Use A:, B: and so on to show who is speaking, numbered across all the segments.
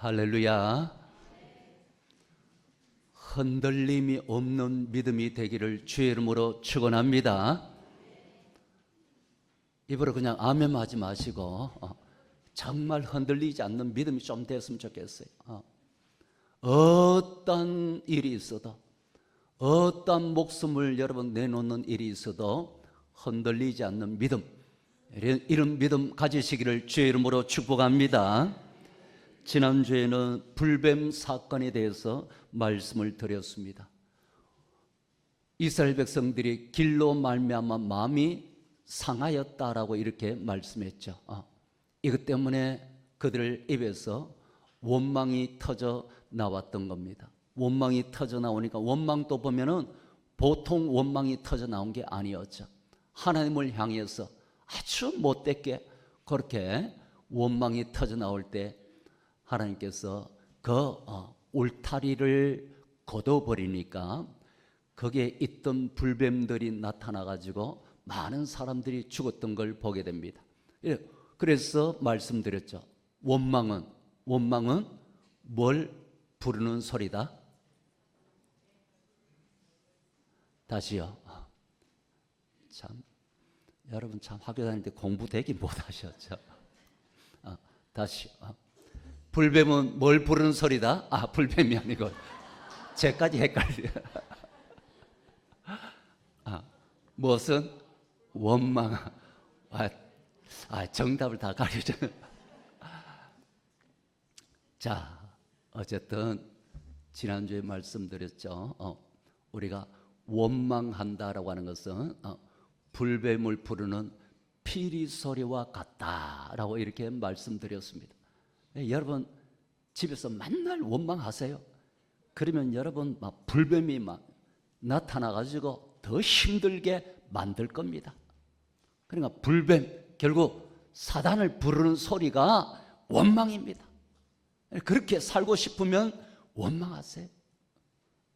A: 할렐루야. 흔들림이 없는 믿음이 되기를 주의 이름으로 축원합니다. 입으로 그냥 아멘 하지 마시고 정말 흔들리지 않는 믿음이 좀 됐으면 좋겠어요. 어떤 일이 있어도, 어떤 목숨을 여러분 내놓는 일이 있어도 흔들리지 않는 믿음, 이런 믿음 가지시기를 주의 이름으로 축복합니다. 지난주에는 불뱀 사건에 대해서 말씀을 드렸습니다. 이스라엘 백성들이 길로 말미암아 마음이 상하였다라고 이렇게 말씀했죠. 이것 때문에 그들 입에서 원망이 터져 나왔던 겁니다. 원망이 터져 나오니까, 원망도 보면은 보통 원망이 터져 나온 게 아니었죠. 하나님을 향해서 아주 못되게 그렇게 원망이 터져 나올 때 하나님께서 그 울타리를 걷어버리니까 거기에 있던 불뱀들이 나타나가지고 많은 사람들이 죽었던 걸 보게 됩니다. 그래서 말씀드렸죠. 원망은 뭘 부르는 소리다? 다시요. 참, 여러분 참 학교 다닐 때 공부 되게 못하셨죠. 다시요. 불뱀은 뭘 부르는 소리다? 불뱀이 아니고 제까지 헷갈려. 무엇은? 원망. 정답을 다 가려줘. 자, 어쨌든 지난주에 말씀드렸죠. 우리가 원망한다라고 하는 것은 불뱀을 부르는 피리 소리와 같다라고 이렇게 말씀드렸습니다. 여러분 집에서 맨날 원망하세요. 그러면 여러분 막 불뱀이 막 나타나가지고 더 힘들게 만들 겁니다. 그러니까 불뱀, 결국 사단을 부르는 소리가 원망입니다. 그렇게 살고 싶으면 원망하세요.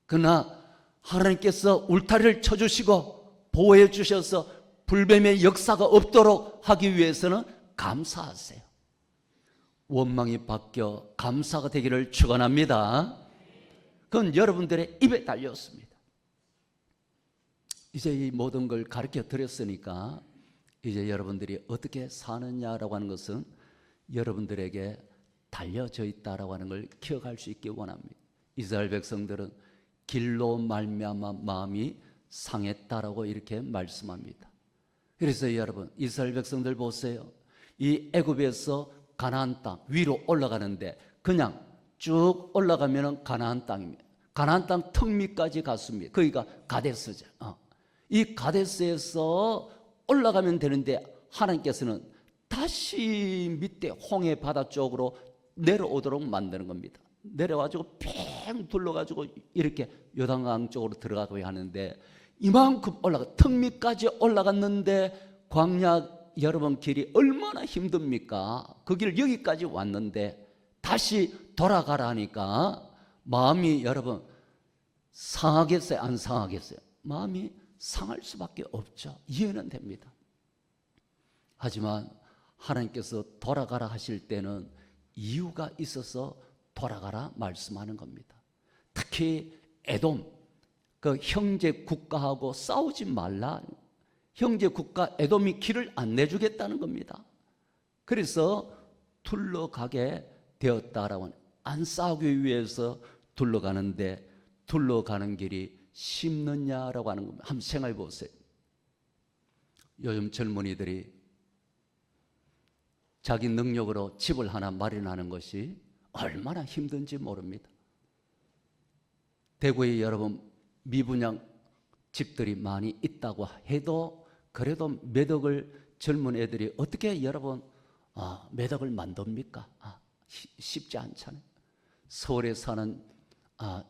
A: 그러나 하나님께서 울타리를 쳐주시고 보호해 주셔서 불뱀의 역사가 없도록 하기 위해서는 감사하세요. 원망이 바뀌어 감사가 되기를 축원합니다. 그건 여러분들의 입에 달렸습니다. 이제 이 모든 걸 가르쳐 드렸으니까 이제 여러분들이 어떻게 사느냐라고 하는 것은 여러분들에게 달려져 있다라고 하는 걸 기억할 수 있기 원합니다. 이스라엘 백성들은 길로 말미암아 마음이 상했다라고 이렇게 말씀합니다. 그래서 여러분 이스라엘 백성들 보세요. 이 애굽에서 가나안 땅 위로 올라가는데 그냥 쭉 올라가면 가나안 땅입니다. 가나안 땅 턱 밑까지 갔습니다. 거기가 가데스죠. 이 가데스에서 올라가면 되는데 하나님께서는 다시 밑에 홍해 바다 쪽으로 내려오도록 만드는 겁니다. 내려가지고 팽 둘러가지고 이렇게 요단강 쪽으로 들어가고 하는데 이만큼 턱 밑까지 올라갔는데 광야 여러분 길이 얼마나 힘듭니까? 그 길 여기까지 왔는데 다시 돌아가라 하니까 마음이 여러분 상하겠어요? 안 상하겠어요? 마음이 상할 수밖에 없죠. 이해는 됩니다. 하지만 하나님께서 돌아가라 하실 때는 이유가 있어서 돌아가라 말씀하는 겁니다. 특히 에돔, 그 형제 국가하고 싸우지 말라. 형제 국가 에돔이 길을 안 내주겠다는 겁니다. 그래서 둘러가게 되었다라고, 안 싸우기 위해서 둘러가는데 둘러가는 길이 쉽느냐라고 하는 겁니다. 한번 생각해 보세요. 요즘 젊은이들이 자기 능력으로 집을 하나 마련하는 것이 얼마나 힘든지 모릅니다. 대구에 여러분 미분양 집들이 많이 있다고 해도 그래도 매덕을 젊은 애들이 어떻게 여러분 매덕을 만듭니까? 쉽지 않잖아요. 서울에 사는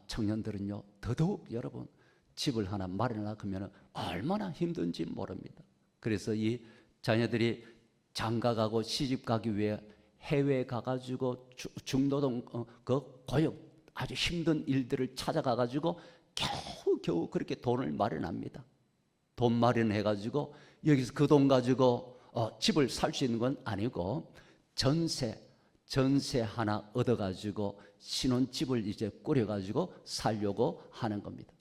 A: 청년들은요 더더욱 여러분 집을 하나 마련하려고 하면 얼마나 힘든지 모릅니다. 그래서 이 자녀들이 장가가고 시집 가기 위해 해외에 가가지고 중노동 그 고역 아주 힘든 일들을 찾아가가지고 겨우 그렇게 돈을 마련합니다. 돈 마련해가지고 여기서 그 돈 가지고 집을 살 수 있는 건 아니고 전세, 전세 하나 얻어가지고 신혼집을 이제 꾸려가지고 살려고 하는 겁니다.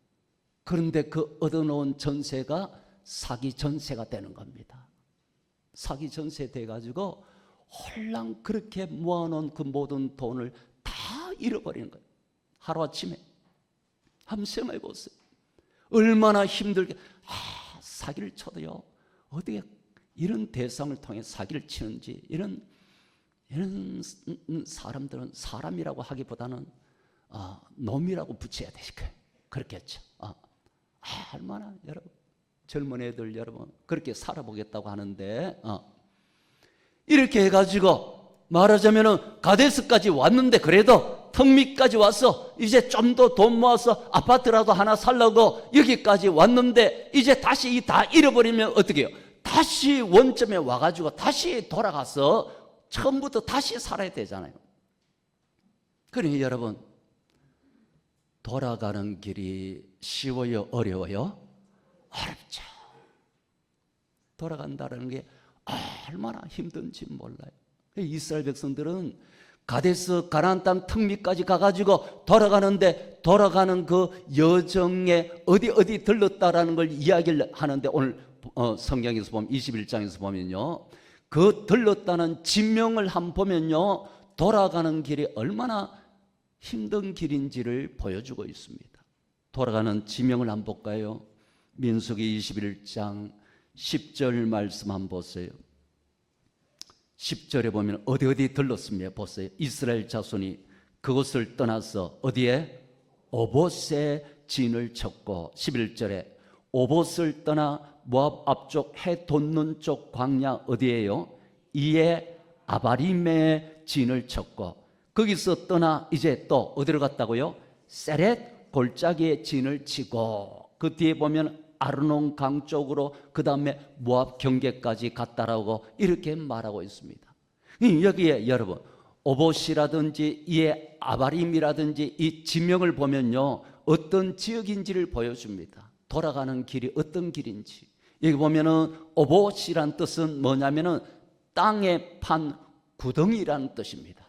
A: 그런데 그 얻어놓은 전세가 사기 전세가 되는 겁니다. 사기 전세 돼가지고 홀랑 그렇게 모아놓은 그 모든 돈을 다 잃어버리는 거예요. 하루아침에. 한번 생각해 보세요. 얼마나 힘들게 사기를 쳐도요, 어떻게 이런 대상을 통해 사기를 치는지, 이런 사람들은 사람이라고 하기보다는 놈이라고 붙여야 되니까 그렇겠죠. 얼마나 여러분 젊은 애들 여러분 그렇게 살아보겠다고 하는데 이렇게 해가지고 말하자면은 가데스까지 왔는데, 그래도 턱밑까지 와서 이제 좀 더 돈 모아서 아파트라도 하나 살려고 여기까지 왔는데, 이제 다시 다 잃어버리면 어떻게 해요? 다시 원점에 와가지고 다시 돌아가서 처음부터 다시 살아야 되잖아요. 그러니 여러분, 돌아가는 길이 쉬워요? 어려워요? 어렵죠. 돌아간다는 게 얼마나 힘든지 몰라요. 이스라엘 백성들은 가데스 가나안 땅 턱밑까지 가가지고 돌아가는데, 돌아가는 그 여정에 어디 들렀다라는 걸 이야기를 하는데, 오늘 성경에서 보면 21장에서 보면요, 그 들렀다는 지명을 한번 보면요, 돌아가는 길이 얼마나 힘든 길인지를 보여주고 있습니다. 돌아가는 지명을 한번 볼까요? 민수기 21장 10절 말씀 한번 보세요. 10절에 보면 어디 들렀습니다. 보세요. 이스라엘 자손이 그곳을 떠나서 어디에? 오봇에 진을 쳤고, 11절에 오봇을 떠나 모압 앞쪽 해 돋는 쪽 광야 어디에요? 이에 아바림에 진을 쳤고, 거기서 떠나 이제 또 어디로 갔다고요? 세렛 골짜기에 진을 치고, 그 뒤에 보면 아르논 강 쪽으로 그 다음에 모압 경계까지 갔다라고 이렇게 말하고 있습니다. 여기에 여러분 오봇이라든지 이에 아바림이라든지 이 지명을 보면요, 어떤 지역인지를 보여줍니다. 돌아가는 길이 어떤 길인지. 여기 보면은 오봇이란 뜻은 뭐냐면은 땅에 판 구덩이라는 뜻입니다.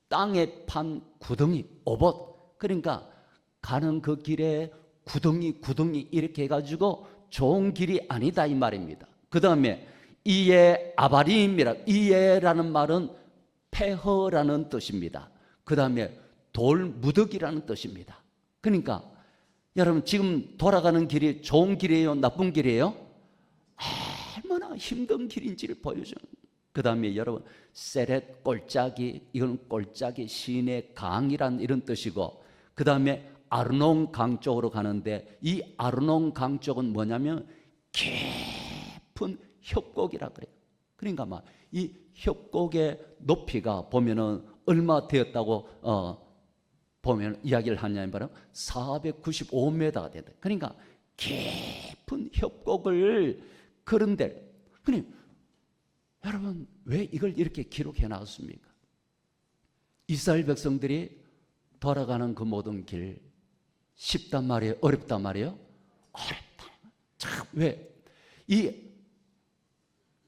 A: 땅에 판 구덩이, 오봇. 그러니까 가는 그 길에 구덩이 이렇게 해가지고 좋은 길이 아니다 이 말입니다. 그 다음에 이에 아바림이라, 이에라는 말은 폐허라는 뜻입니다. 그 다음에 돌무더기라는 뜻입니다. 그러니까 여러분 지금 돌아가는 길이 좋은 길이에요? 나쁜 길이에요? 얼마나 힘든 길인지를 보여줘요. 그 다음에 여러분 세렛 골짜기, 이건 골짜기 시내 강이란 이런 뜻이고, 그 다음에 아르논 강 쪽으로 가는데, 이 아르논 강 쪽은 뭐냐면 깊은 협곡이라 그래요. 그러니까 막 이 협곡의 높이가 보면은 얼마 되었다고 보면 이야기를 하냐면 바로 495m가 된다. 그러니까 깊은 협곡을 그런데, 그러니 여러분 왜 이걸 이렇게 기록해 놨습니까? 이스라엘 백성들이 돌아가는 그 모든 길 쉽단 말이에요? 어렵단 말이에요? 어렵다. 참, 왜? 이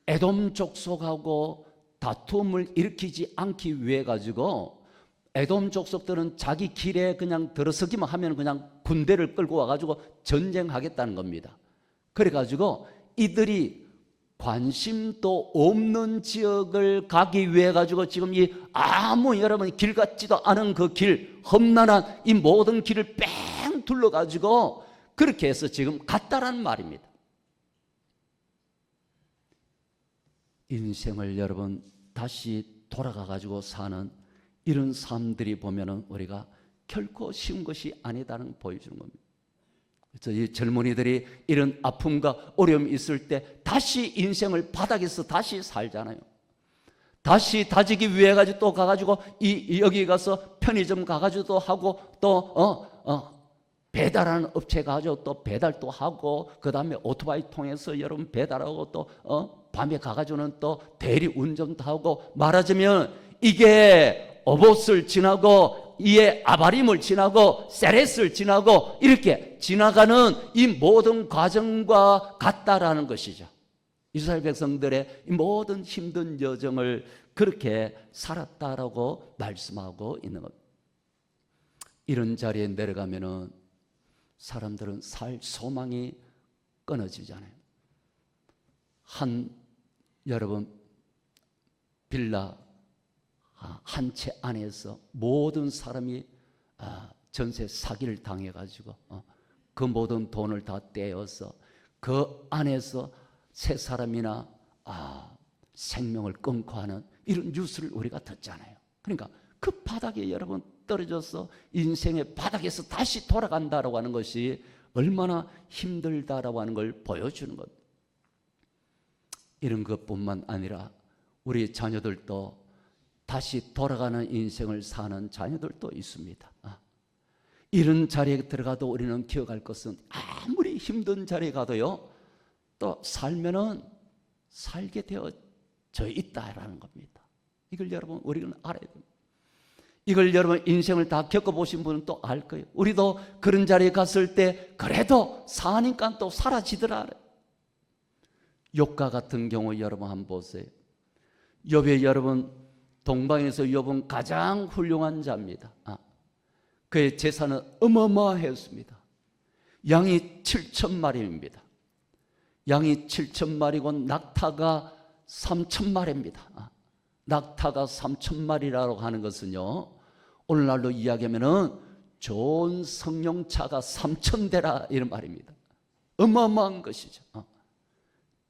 A: 에돔 족속하고 다툼을 일으키지 않기 위해 가지고, 에돔 족속들은 자기 길에 그냥 들어서기만 하면 그냥 군대를 끌고 와가지고 전쟁하겠다는 겁니다. 그래가지고 이들이 관심도 없는 지역을 가기 위해 가지고 지금 이 아무 여러분 길 같지도 않은 그 길, 험난한 이 모든 길을 뺑 둘러가지고 그렇게 해서 지금 갔다라는 말입니다. 인생을 여러분 다시 돌아가 가지고 사는 이런 삶들이 보면은 우리가 결코 쉬운 것이 아니다는 걸 보여주는 겁니다. 그래서 이 젊은이들이 이런 아픔과 어려움이 있을 때 다시 인생을 바닥에서 다시 살잖아요. 다시 다지기 위해 가지고 또 가가지고 여기 가서 편의점 가가지고 또 하고 또 배달하는 업체 가가지고 또 배달도 하고, 그 다음에 오토바이 통해서 여러분 배달하고 또 밤에 가가지고는 또 대리 운전도 하고, 말하자면 이게 오봇을 지나고 이에 아바림을 지나고 세렛을 지나고 이렇게 지나가는 이 모든 과정과 같다라는 것이죠. 이스라엘 백성들의 이 모든 힘든 여정을 그렇게 살았다라고 말씀하고 있는 겁니다. 이런 자리에 내려가면은 사람들은 살 소망이 끊어지잖아요. 여러분 빌라 한 채 안에서 모든 사람이 전세 사기를 당해가지고 그 모든 돈을 다 떼어서 그 안에서 세 사람이나 생명을 끊고 하는 이런 뉴스를 우리가 듣잖아요. 그러니까 그 바닥에 여러분 떨어져서 인생의 바닥에서 다시 돌아간다라고 하는 것이 얼마나 힘들다라고 하는 걸 보여주는 것. 이런 것뿐만 아니라 우리 자녀들도 다시 돌아가는 인생을 사는 자녀들도 있습니다. 이런 자리에 들어가도 우리는 기억할 것은 아무리 힘든 자리에 가도요, 또 살면은 살게 되어져 있다라는 겁니다. 이걸 여러분 우리는 알아야 됩니다. 이걸 여러분 인생을 다 겪어보신 분은 또 알 거예요. 우리도 그런 자리에 갔을 때 그래도 사니까 또 사라지더라. 욥과 같은 경우 여러분 한번 보세요. 욥의 여러분 동방에서 욥은 가장 훌륭한 자입니다. 그의 재산은 어마어마했습니다. 양이 7,000마리입니다. 양이 7,000마리고 낙타가 3,000마리입니다. 낙타가 3,000마리라고 하는 것은요, 오늘날로 이야기하면은 좋은 승용차가 3,000대라 이런 말입니다. 어마어마한 것이죠.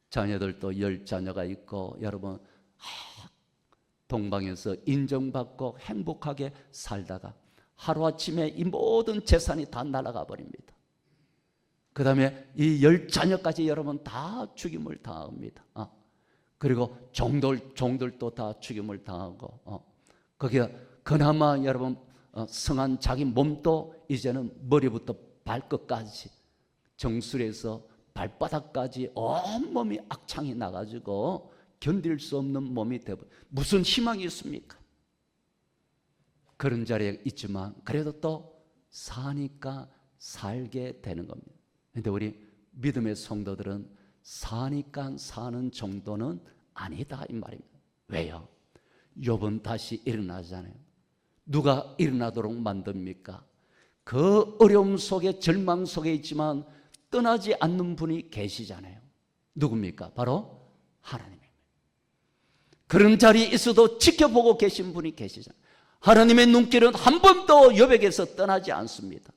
A: 자녀들도 10자녀가 있고 여러분 동방에서 인정받고 행복하게 살다가 하루아침에 이 모든 재산이 다 날아가 버립니다. 그 다음에 이 10자녀까지 여러분 다 죽임을 당합니다. 그리고 종들도 다 죽임을 당하고 거기에 그나마 여러분 성한 자기 몸도 이제는 머리부터 발끝까지 정수리에서 발바닥까지 온몸이 악창이 나가지고 견딜 수 없는 몸이 되고 무슨 희망이 있습니까? 그런 자리에 있지만 그래도 또 사니까 살게 되는 겁니다. 그런데 우리 믿음의 성도들은 사니까 사는 정도는 아니다 이 말입니다. 왜요? 욥은 다시 일어나잖아요. 누가 일어나도록 만듭니까? 그 어려움 속에 절망 속에 있지만 떠나지 않는 분이 계시잖아요. 누굽니까? 바로 하나님입니다. 그런 자리에 있어도 지켜보고 계신 분이 계시잖아요. 하나님의 눈길은 한 번도 욥에게서 떠나지 않습니다.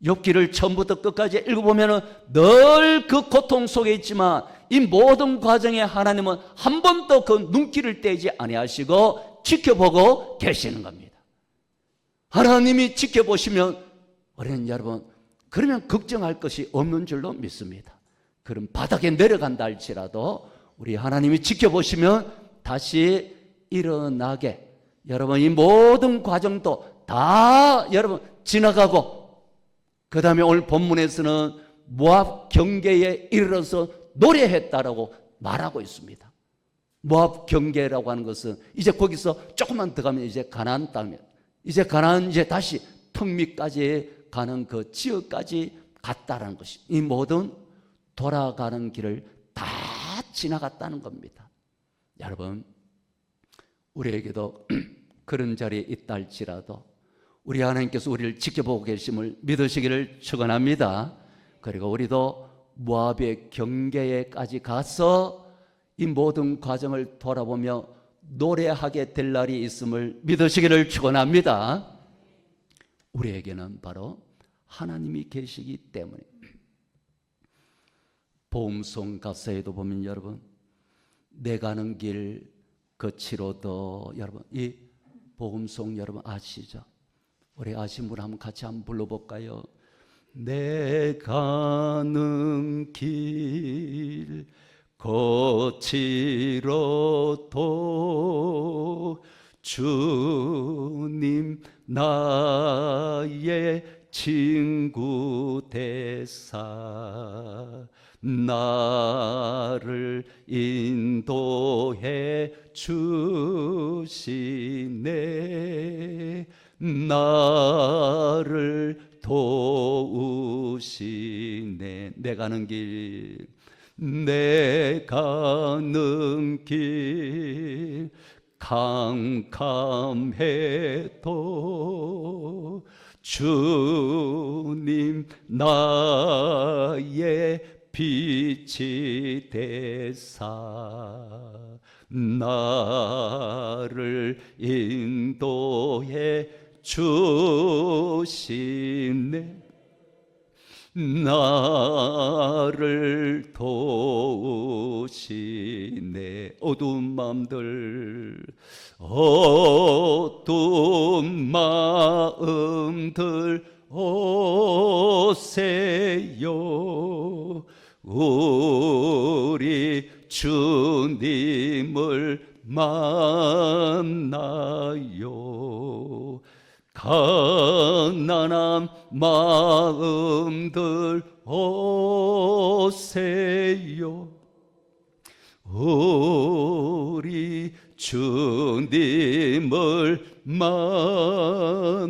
A: 욥기를 처음부터 끝까지 읽어보면 늘 그 고통 속에 있지만 이 모든 과정에 하나님은 한 번도 그 눈길을 떼지 아니하시고 지켜보고 계시는 겁니다. 하나님이 지켜보시면 우리는 여러분 그러면 걱정할 것이 없는 줄로 믿습니다. 그럼 바닥에 내려간다 할지라도 우리 하나님이 지켜보시면 다시 일어나게 여러분 이 모든 과정도 다 여러분 지나가고 그 다음에 오늘 본문에서는 모압 경계에 이르러서 노래했다라고 말하고 있습니다. 모압 경계라고 하는 것은 이제 거기서 조금만 더 가면 이제 가나안 땅이에요. 이제 가나안 이제 다시 턱밑까지 가는 그 지역까지 갔다라는 것이 이 모든 돌아가는 길을 다 지나갔다는 겁니다. 여러분 우리에게도 그런 자리에 있다 할지라도 우리 하나님께서 우리를 지켜보고 계심을 믿으시기를 축원합니다. 그리고 우리도 모압의 경계에까지 가서 이 모든 과정을 돌아보며 노래하게 될 날이 있음을 믿으시기를 축원합니다. 우리에게는 바로 하나님이 계시기 때문에 복음송 가사에도 보면 여러분 내 가는 길 거치로도 여러분 이 복음송 여러분 아시죠? 우리 아신 분 한번 같이 한번 불러볼까요? 내 가는 길 거치로도 주님 나의 친구 되사 나를 인도해 주시네 나를 도우시네 내 가는 길 내가 넘길 캄캄해도 주님 나의 빛이 되사 나를 인도해 주시네. 나를 도우시네. 어두운 마음들 오세요. 우리 주님을 만나요. 가난한 마음들 오세요. 우리 주님을 만나요.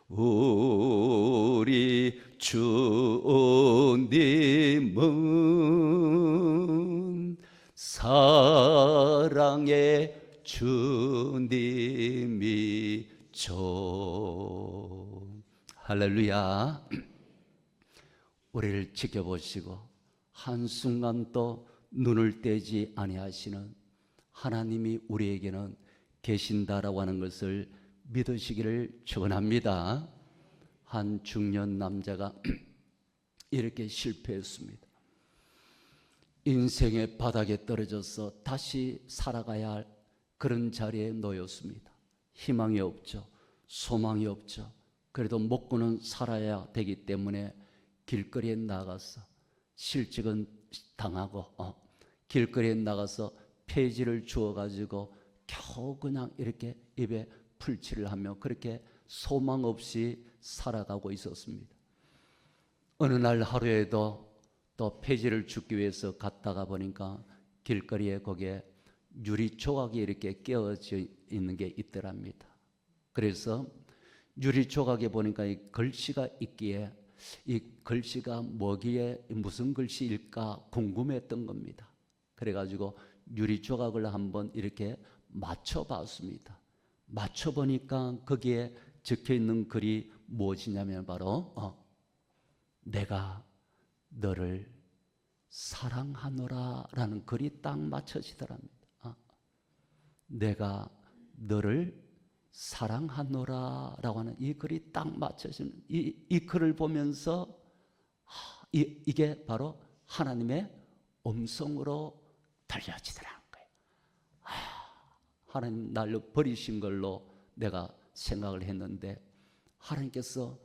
A: 우리 주님은 사랑의 주님이죠. 할렐루야. 우리를 지켜보시고 한순간도 눈을 떼지 아니하시는 하나님이 우리에게는 계신다라고 하는 것을 믿으시기를 축원합니다. 한 중년 남자가 이렇게 실패했습니다. 인생의 바닥에 떨어져서 다시 살아가야 할 그런 자리에 놓였습니다. 희망이 없죠. 소망이 없죠. 그래도 먹고는 살아야 되기 때문에 길거리에 나가서 실직은 당하고 길거리에 나가서 폐지를 주어가지고 겨우 그냥 이렇게 입에 풀칠을 하며 그렇게 소망 없이 살아가고 있었습니다. 어느 날 하루에도 또 폐지를 줍기 위해서 갔다가 보니까 길거리에 거기에 유리 조각이 이렇게 끼어져 있는 게 있더랍니다. 그래서 유리 조각에 보니까 이 글씨가 있기에 이 글씨가 뭐기에 무슨 글씨일까 궁금했던 겁니다. 그래가지고 유리 조각을 한번 이렇게 맞춰봤습니다. 맞춰보니까 거기에 적혀있는 글이 무엇이냐면 바로 내가 너를 사랑하노라 라는 글이 딱 맞춰지더랍니다. 내가 너를 사랑하노라 라고 하는 이 글이 딱 맞춰지는 이 글을 보면서 이게 바로 하나님의 음성으로 들려지더라는 거예요. 하나님 날로 버리신 걸로 내가 생각을 했는데 하나님께서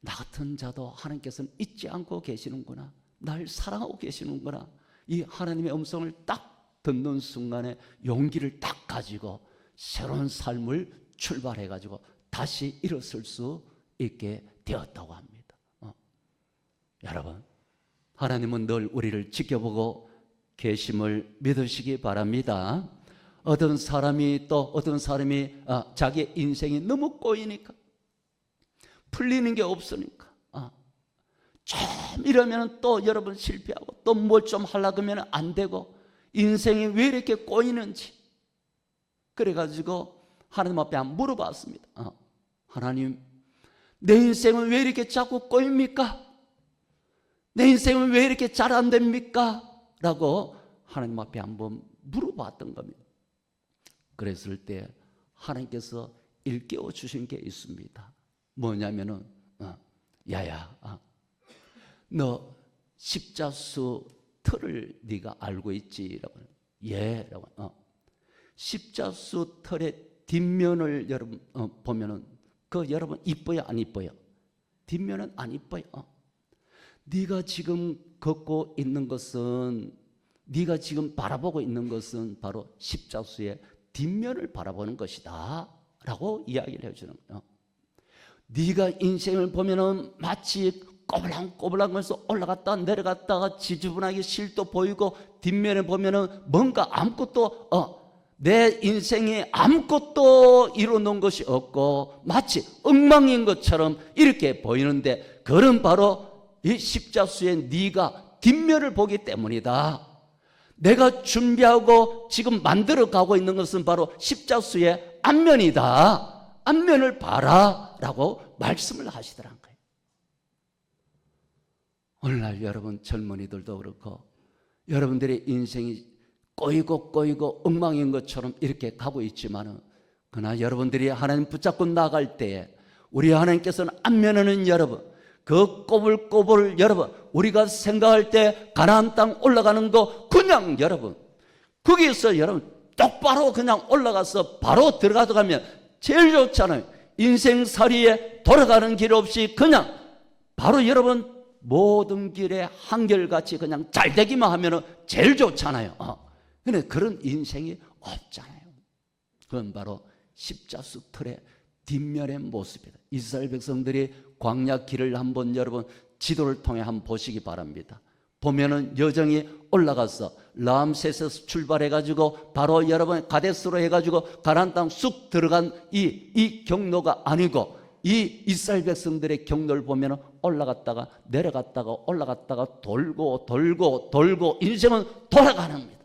A: 나 같은 자도 하나님께서는 잊지 않고 계시는구나. 날 사랑하고 계시는구나. 이 하나님의 음성을 딱 듣는 순간에 용기를 딱 가지고 새로운 삶을 출발해가지고 다시 일어설 수 있게 되었다고 합니다. 여러분, 하나님은 늘 우리를 지켜보고 계심을 믿으시기 바랍니다. 어떤 사람이 자기의 인생이 너무 꼬이니까 풀리는 게 없으니까 좀 이러면 또 여러분 실패하고 또 뭘 좀 하려고 하면 안 되고 인생이 왜 이렇게 꼬이는지 그래가지고 하나님 앞에 한번 물어봤습니다. 하나님, 내 인생은 왜 이렇게 자꾸 꼬입니까? 내 인생은 왜 이렇게 잘 안 됩니까? 라고 하나님 앞에 한번 물어봤던 겁니다. 그랬을 때 하나님께서 일깨워 주신 게 있습니다. 뭐냐면은 야야, 너 십자수 틀을 네가 알고 있지? 라고. 예, 라고. 십자수 틀의 뒷면을 여러분 보면은 그 여러분 이뻐요, 안 이뻐요? 뒷면은 안 이뻐요. 네가 지금 걷고 있는 것은, 네가 지금 바라보고 있는 것은 바로 십자수의 뒷면을 바라보는 것이다 라고 이야기를 해주는 거예요. 네가 인생을 보면은 마치 꼬불랑꼬불랑하면서 올라갔다 내려갔다가 지저분하게 실도 보이고 뒷면에 보면은 뭔가 아무것도 내 인생에 아무것도 이루어놓은 것이 없고 마치 엉망인 것처럼 이렇게 보이는데 그런 바로 이 십자수의 네가 뒷면을 보기 때문이다. 내가 준비하고 지금 만들어가고 있는 것은 바로 십자수의 앞면이다. 앞면을 봐라 라고 말씀을 하시더란 거예요. 오늘날 여러분 젊은이들도 그렇고 여러분들의 인생이 꼬이고 엉망인 것처럼 이렇게 가고 있지만은, 그러나 여러분들이 하나님 붙잡고 나갈 때에 우리 하나님께서는 앞면에는 여러분, 그 꼬불꼬불 여러분, 우리가 생각할 때 가나안 땅 올라가는 거 그냥 여러분 거기에서 여러분 똑바로 그냥 올라가서 바로 들어가면 제일 좋잖아요. 인생살이에 돌아가는 길 없이 그냥 바로 여러분 모든 길에 한결같이 그냥 잘 되기만 하면 제일 좋잖아요. 근데 그런 인생이 없잖아요. 그건 바로 십자수 틀의 뒷면의 모습이다. 이스라엘 백성들이 광야 길을 한번 여러분 지도를 통해 한번 보시기 바랍니다. 보면은 여정이 올라가서 라암셋에서 출발해가지고 바로 여러분 가데스로 해가지고 가나안 땅 쑥 들어간 이 경로가 아니고, 이 이스라엘 백성들의 경로를 보면은 올라갔다가 내려갔다가 올라갔다가 돌고 인생은 돌아가는 겁니다.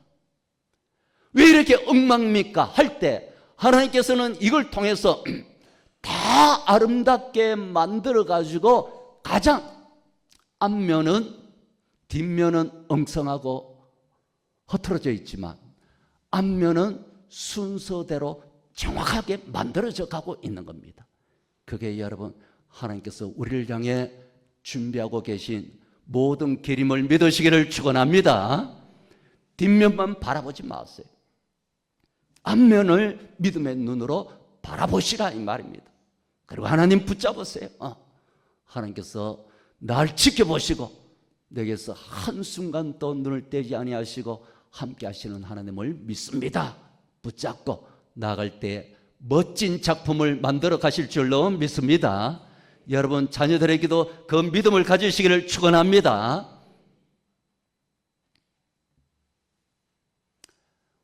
A: 왜 이렇게 엉망입니까? 할 때 하나님께서는 이걸 통해서 다 아름답게 만들어 가지고 가장 앞면은 뒷면은 엉성하고 흐트러져 있지만 앞면은 순서대로 정확하게 만들어져 가고 있는 겁니다. 그게 여러분 하나님께서 우리를 향해 준비하고 계신 모든 계림을 믿으시기를 축원합니다. 뒷면만 바라보지 마세요. 앞면을 믿음의 눈으로 바라보시라 이 말입니다. 그리고 하나님 붙잡으세요. 하나님께서 날 지켜보시고 내게서 한순간도 눈을 떼지 아니하시고 함께 하시는 하나님을 믿습니다. 붙잡고 나아갈 때 멋진 작품을 만들어 가실 줄로 믿습니다. 여러분 자녀들에게도 그 믿음을 가지시기를 축원합니다.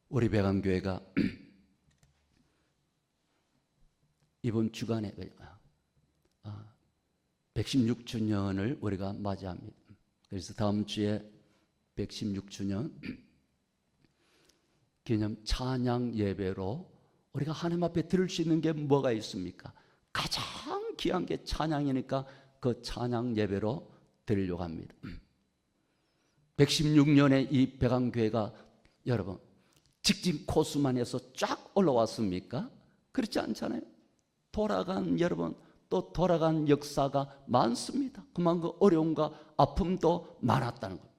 A: 우리 배강교회가 이번 주간에 116주년을 우리가 맞이합니다. 그래서 다음 주에 116주년 기념 찬양 예배로 우리가 하나님 앞에 드릴 수 있는 게 뭐가 있습니까? 가장 귀한 게 찬양이니까 그 찬양 예배로 드리려고 합니다. 116년에 이 배강교회가 여러분 직진 코스만 해서 쫙 올라왔습니까? 그렇지 않잖아요. 돌아간 여러분 또 돌아간 역사가 많습니다. 그만큼 어려움과 아픔도 많았다는 것.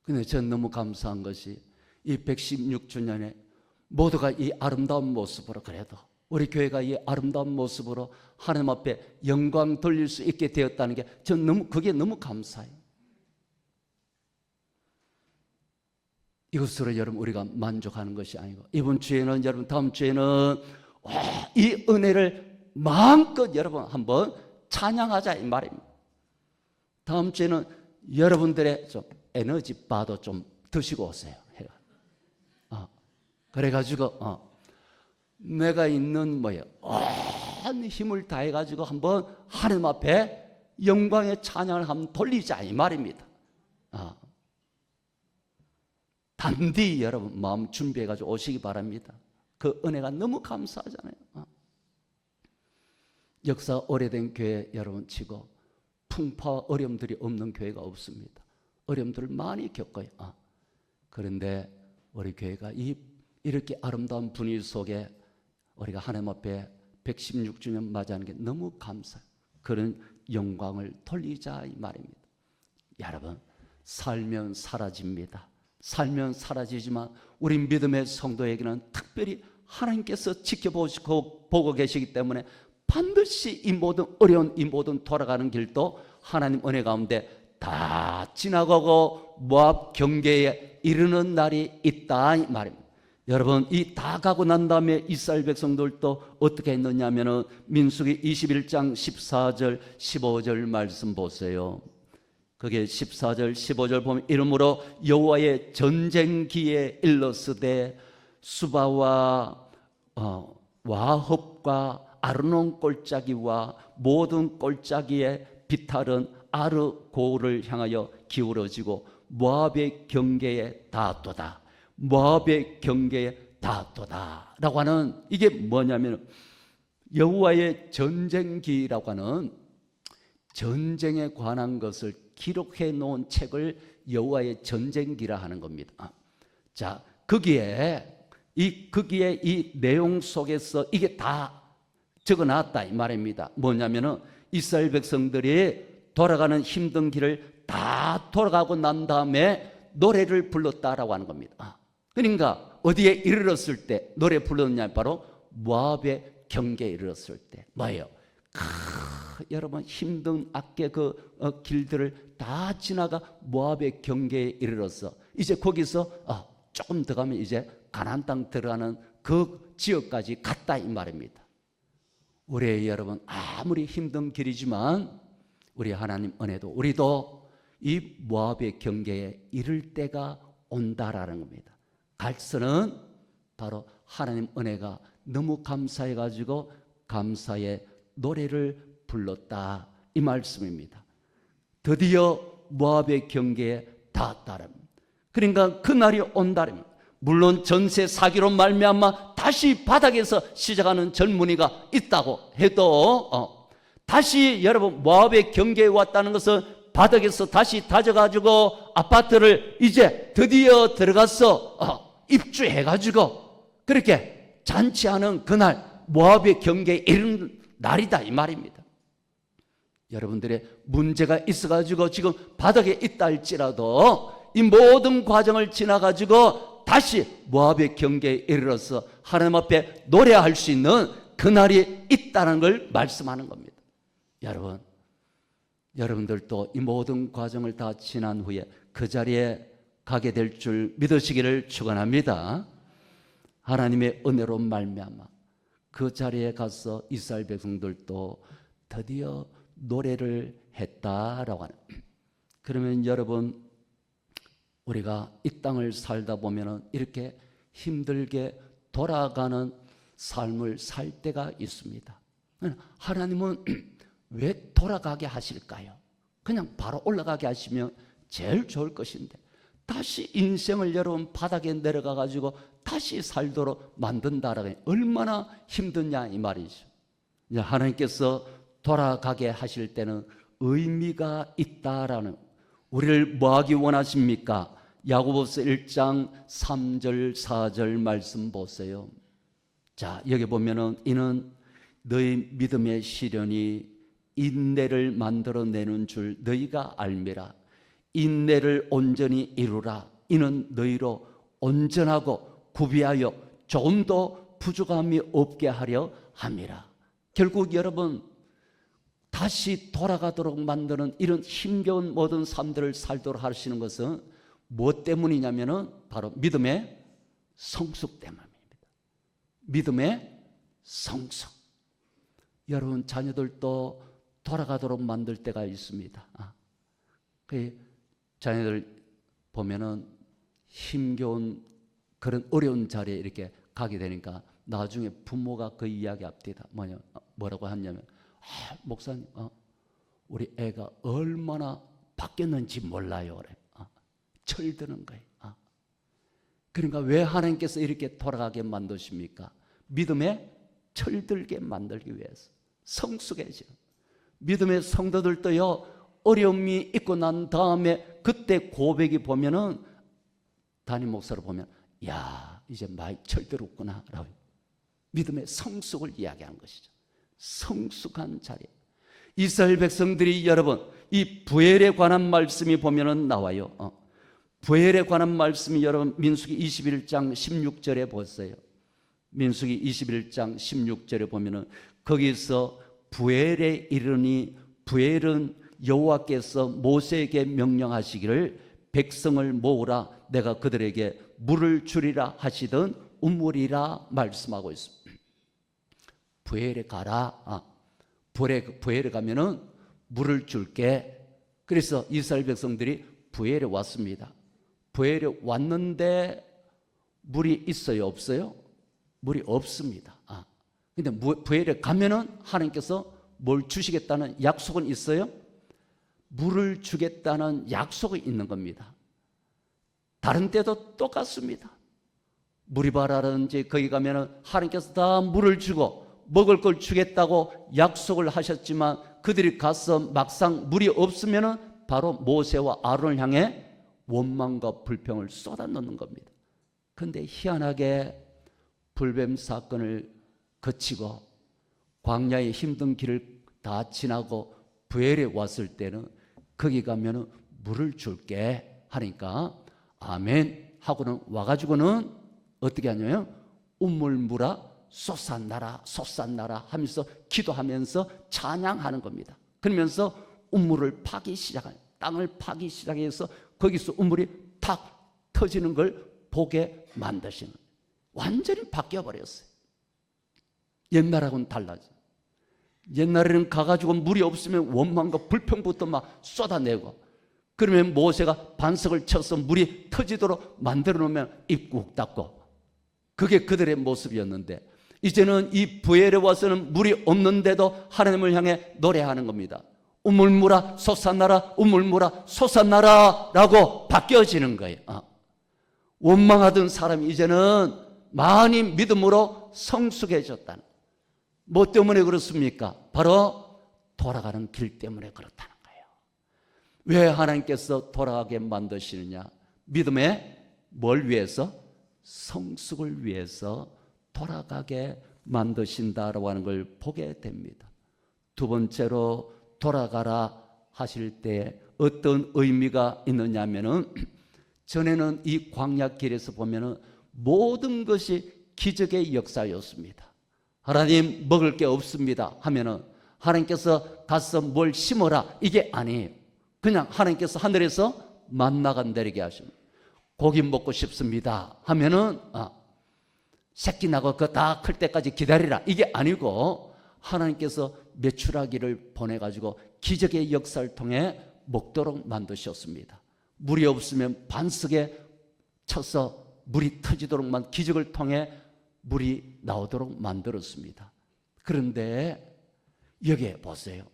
A: 근데 저는 너무 감사한 것이 이 116주년에 모두가 이 아름다운 모습으로, 그래도 우리 교회가 이 아름다운 모습으로 하나님 앞에 영광 돌릴 수 있게 되었다는 게 저는 그게 너무 감사해요. 이것으로 여러분 우리가 만족하는 것이 아니고, 이번 주에는 여러분 다음 주에는 이 은혜를 마음껏 여러분 한번 찬양하자 이 말입니다. 다음 주에는 여러분들의 좀 에너지 바도 좀 드시고 오세요. 그래가지고 내가 있는 온 힘을 다해가지고 한번 하나님 앞에 영광의 찬양을 한번 돌리자 이 말입니다. 단디 여러분 마음 준비해가지고 오시기 바랍니다. 그 은혜가 너무 감사하잖아요. 역사 오래된 교회 여러분 치고 풍파와 어려움들이 없는 교회가 없습니다. 어려움들을 많이 겪어요. 그런데 우리 교회가 이렇게 아름다운 분위기 속에 우리가 하나님 앞에 116주년 맞이하는 게 너무 감사해요. 그런 영광을 돌리자 이 말입니다. 여러분 살면 사라집니다. 살면 사라지지만 우리 믿음의 성도에게는 특별히 하나님께서 지켜보시고 보고 계시기 때문에 반드시 이 모든 어려운 이 모든 돌아가는 길도 하나님 은혜 가운데 다 지나가고 모압 경계에 이르는 날이 있다 이 말입니다. 여러분 이 다 가고 난 다음에 이스라엘 백성들도 어떻게 했느냐면은 민수기 21장 14절 15절 말씀 보세요. 그게 14절 15절 보면 이러므로 여호와의 전쟁기에 일렀으되 수바와 와헙과 아르논 골짜기와 모든 골짜기의 비탈은 아르고를 향하여 기울어지고 모압의 경계에 닿았도다. 모압의 경계에 닿았도다 라고 하는, 이게 뭐냐면 여호와의 전쟁기라고 하는 전쟁에 관한 것을 기록해 놓은 책을 여호와의 전쟁기라 하는 겁니다. 자, 거기에 이 내용 속에서 이게 다 적어놨다 이 말입니다. 뭐냐면은 이스라엘 백성들이 돌아가는 힘든 길을 다 돌아가고 난 다음에 노래를 불렀다라고 하는 겁니다. 그러니까 어디에 이르렀을 때 노래 불렀냐, 바로 모압의 경계에 이르렀을 때. 뭐예요? 여러분, 힘든 악계 길들을 다 지나가 모압의 경계에 이르렀어. 이제 거기서 조금 더 가면 이제 가나안 땅 들어가는 그 지역까지 갔다 이 말입니다. 우리 여러분, 아무리 힘든 길이지만 우리 하나님 은혜도, 우리도 이 모압의 경계에 이를 때가 온다라는 겁니다. 갈서는 바로 하나님 은혜가 너무 감사해가지고 감사의 노래를 불렀다 이 말씀입니다. 드디어 모압의 경계에 닿았다랍니다. 그러니까 그날이 온다랍니다. 물론 전세 사기로 말미암아 다시 바닥에서 시작하는 젊은이가 있다고 해도 다시 여러분 모압의 경계에 왔다는 것은 바닥에서 다시 다져가지고 아파트를 이제 드디어 들어가서 입주해가지고 그렇게 잔치하는 그날 모압의 경계에 이르는 날이다 이 말입니다. 여러분들의 문제가 있어가지고 지금 바닥에 있다 할지라도 이 모든 과정을 지나가지고 다시 모압의 경계에 이르러서 하나님 앞에 노래할 수 있는 그날이 있다는 걸 말씀하는 겁니다. 여러분들도 이 모든 과정을 다 지난 후에 그 자리에 가게 될 줄 믿으시기를 축원합니다. 하나님의 은혜로 말미암아 그 자리에 가서 이스라엘 백성들도 드디어 노래를 했다라고 하는. 그러면 여러분, 우리가 이 땅을 살다 보면은 이렇게 힘들게 돌아가는 삶을 살 때가 있습니다. 하나님은 왜 돌아가게 하실까요? 그냥 바로 올라가게 하시면 제일 좋을 것인데 다시 인생을 여러분 바닥에 내려가 가지고 다시 살도록 만든다라고 얼마나 힘드냐 이 말이죠. 이제 하나님께서 돌아가게 하실 때는 의미가 있다라는, 우리를 뭐 하기 원하십니까? 야고보서 1장 3절 4절 말씀 보세요. 자, 여기 보면은 이는 너희 믿음의 시련이 인내를 만들어내는 줄 너희가 알미라. 인내를 온전히 이루라. 이는 너희로 온전하고 구비하여 조금도 부족함이 없게 하려 함이라. 결국 여러분, 다시 돌아가도록 만드는 이런 힘겨운 모든 삶들을 살도록 하시는 것은 무엇 때문이냐면은 바로 믿음의 성숙 때문입니다. 믿음의 성숙. 여러분 자녀들도 돌아가도록 만들 때가 있습니다. 그 자녀들 보면은 힘겨운 그런 어려운 자리에 이렇게 가게 되니까 나중에 부모가 그 이야기 합니다. 뭐라고 하냐면, 목사님, 우리 애가 얼마나 바뀌었는지 몰라요. 그래. 철드는 거예요. 그러니까 왜 하나님께서 이렇게 돌아가게 만드십니까? 믿음에 철들게 만들기 위해서. 성숙해져. 믿음의 성도들도요, 어려움이 있고 난 다음에 그때 고백이 보면은 담임 목사를 보면, 야, 이제 많이 철들었구나 라고 믿음의 성숙을 이야기한 것이죠. 성숙한 자리. 이스라엘 백성들이 여러분 이 부엘에 관한 말씀이 보면은 나와요. 부엘에 관한 말씀이 여러분 민수기 21장 16절에 보세요. 민수기 21장 16절에 보면은 거기서 부엘에 이르니, 부엘은 여호와께서 모세에게 명령하시기를 백성을 모으라, 내가 그들에게 물을 주리라 하시던 우물이라 말씀하고 있습니다. 부엘에 가라. 부엘에 가면은 물을 줄게. 그래서 이스라엘 백성들이 부엘에 왔습니다. 부엘에 왔는데 물이 있어요, 없어요? 물이 없습니다. 근데 부엘에 가면은 하나님께서 뭘 주시겠다는 약속은 있어요? 물을 주겠다는 약속이 있는 겁니다. 다른 때도 똑같습니다. 무리바라든지 거기 가면은 하나님께서 다 물을 주고 먹을 걸 주겠다고 약속을 하셨지만 그들이 가서 막상 물이 없으면은 바로 모세와 아론을 향해 원망과 불평을 쏟아놓는 겁니다. 그런데 희한하게 불뱀 사건을 거치고 광야의 힘든 길을 다 지나고 부엘에 왔을 때는 거기 가면은 물을 줄게 하니까 아멘 하고는 와가지고는 어떻게 하냐면 우물물아 솟아나라 솟아나라 하면서 기도하면서 찬양하는 겁니다. 그러면서 우물을 파기 시작한 땅을 파기 시작해서 거기서 우물이 탁 터지는 걸 보게 만드시는 거예요. 완전히 바뀌어버렸어요. 옛날하고는 달라져. 옛날에는 가가지고 물이 없으면 원망과 불평부터 막 쏟아내고 그러면 모세가 반석을 쳐서 물이 터지도록 만들어 놓으면 입 꾹 닫고 그게 그들의 모습이었는데 이제는 이 부엘에 와서는 물이 없는데도 하나님을 향해 노래하는 겁니다. 우물물아 솟아나라 우물물아 솟아나라 라고 바뀌어지는 거예요. 원망하던 사람이 이제는 많이 믿음으로 성숙해졌다는. 뭐 때문에 그렇습니까? 바로 돌아가는 길 때문에 그렇다는 거예요. 왜 하나님께서 돌아가게 만드시느냐? 믿음의 뭘 위해서? 성숙을 위해서 돌아가게 만드신다라고 하는 걸 보게 됩니다. 두 번째로 돌아가라 하실 때 어떤 의미가 있느냐 하면은 전에는 이 광야길에서 보면은 모든 것이 기적의 역사였습니다. 하나님 먹을 게 없습니다 하면은 하나님께서 가서 뭘 심어라 이게 아니에요. 그냥 하나님께서 하늘에서 만나가 내리게 하십니다. 고기 먹고 싶습니다 하면은 새끼 나고 그거 다 클 때까지 기다리라 이게 아니고 하나님께서 메추라기를 보내가지고 기적의 역사를 통해 먹도록 만드셨습니다. 물이 없으면 반석에 쳐서 물이 터지도록 기적을 통해 물이 나오도록 만들었습니다. 그런데 여기에 보세요.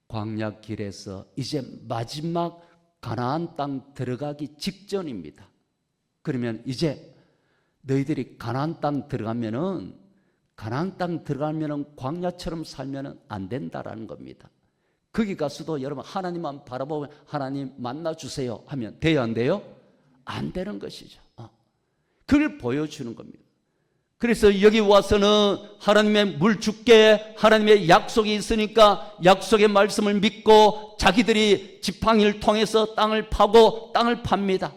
A: 광야길에서 이제 마지막 가나안 땅 들어가기 직전입니다. 그러면 이제 너희들이 가나안 땅 들어가면은 광야처럼 살면은 안 된다라는 겁니다. 거기 가서도 여러분 하나님만 바라보면 하나님 만나주세요 하면 돼요 안 돼요? 안 되는 것이죠. 그걸 보여주는 겁니다. 그래서 여기 와서는 하나님의 물 줄게 하나님의 약속이 있으니까 약속의 말씀을 믿고 자기들이 지팡이를 통해서 땅을 파고 땅을 팝니다.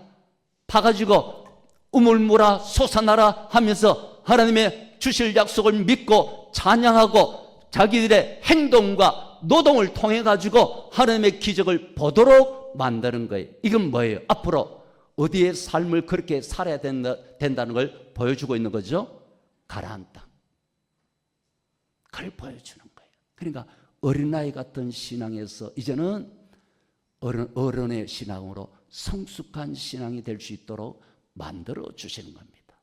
A: 파가지고 우물물아 솟아나라 하면서 하나님의 주실 약속을 믿고 찬양하고 자기들의 행동과 노동을 통해 가지고 하나님의 기적을 보도록 만드는 거예요. 이건 뭐예요? 앞으로 어디에 삶을 그렇게 살아야 된다는 걸 보여주고 있는 거죠. 가나안 땅. 그걸 보여주는 거예요. 그러니까 어린아이 같은 신앙에서 이제는 어른의 신앙으로 성숙한 신앙이 될 수 있도록 만들어 주시는 겁니다.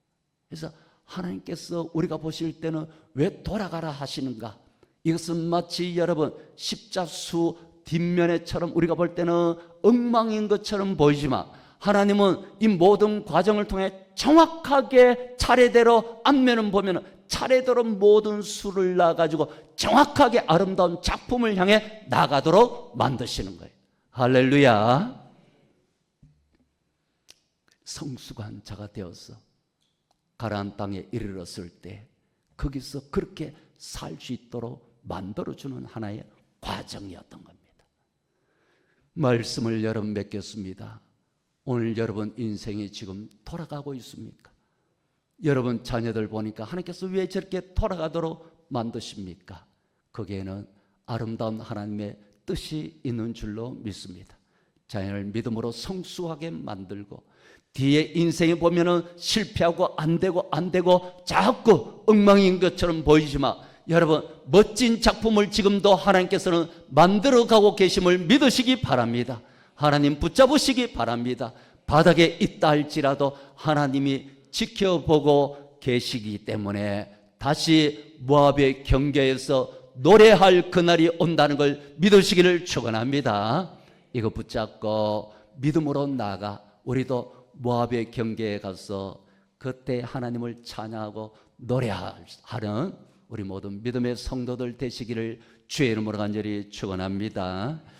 A: 그래서 하나님께서 우리가 보실 때는 왜 돌아가라 하시는가? 이것은 마치 여러분 십자수 뒷면에처럼 우리가 볼 때는 엉망인 것처럼 보이지만 하나님은 이 모든 과정을 통해 정확하게 차례대로 앞면은 보면 차례대로 모든 수를 놔가지고 정확하게 아름다운 작품을 향해 나가도록 만드시는 거예요. 할렐루야. 성숙한 자가 되어서 가나안 땅에 이르렀을 때 거기서 그렇게 살 수 있도록 만들어주는 하나의 과정이었던 겁니다. 말씀을 여러분 맺겠습니다. 오늘 여러분 인생이 지금 돌아가고 있습니까? 여러분 자녀들 보니까 하나님께서 왜 저렇게 돌아가도록 만드십니까? 거기에는 아름다운 하나님의 뜻이 있는 줄로 믿습니다. 자녀를 믿음으로 성숙하게 만들고 뒤에 인생에 보면은 실패하고 안 되고 자꾸 엉망인 것처럼 보이지만 여러분 멋진 작품을 지금도 하나님께서는 만들어가고 계심을 믿으시기 바랍니다. 하나님 붙잡으시기 바랍니다. 바닥에 있다 할지라도 하나님이 지켜보고 계시기 때문에 다시 모압의 경계에서 노래할 그날이 온다는 걸 믿으시기를 축원합니다. 이거 붙잡고 믿음으로 나아가 우리도 모압의 경계에 가서 그때 하나님을 찬양하고 노래하는 우리 모든 믿음의 성도들 되시기를 주의 이름으로 간절히 축원합니다.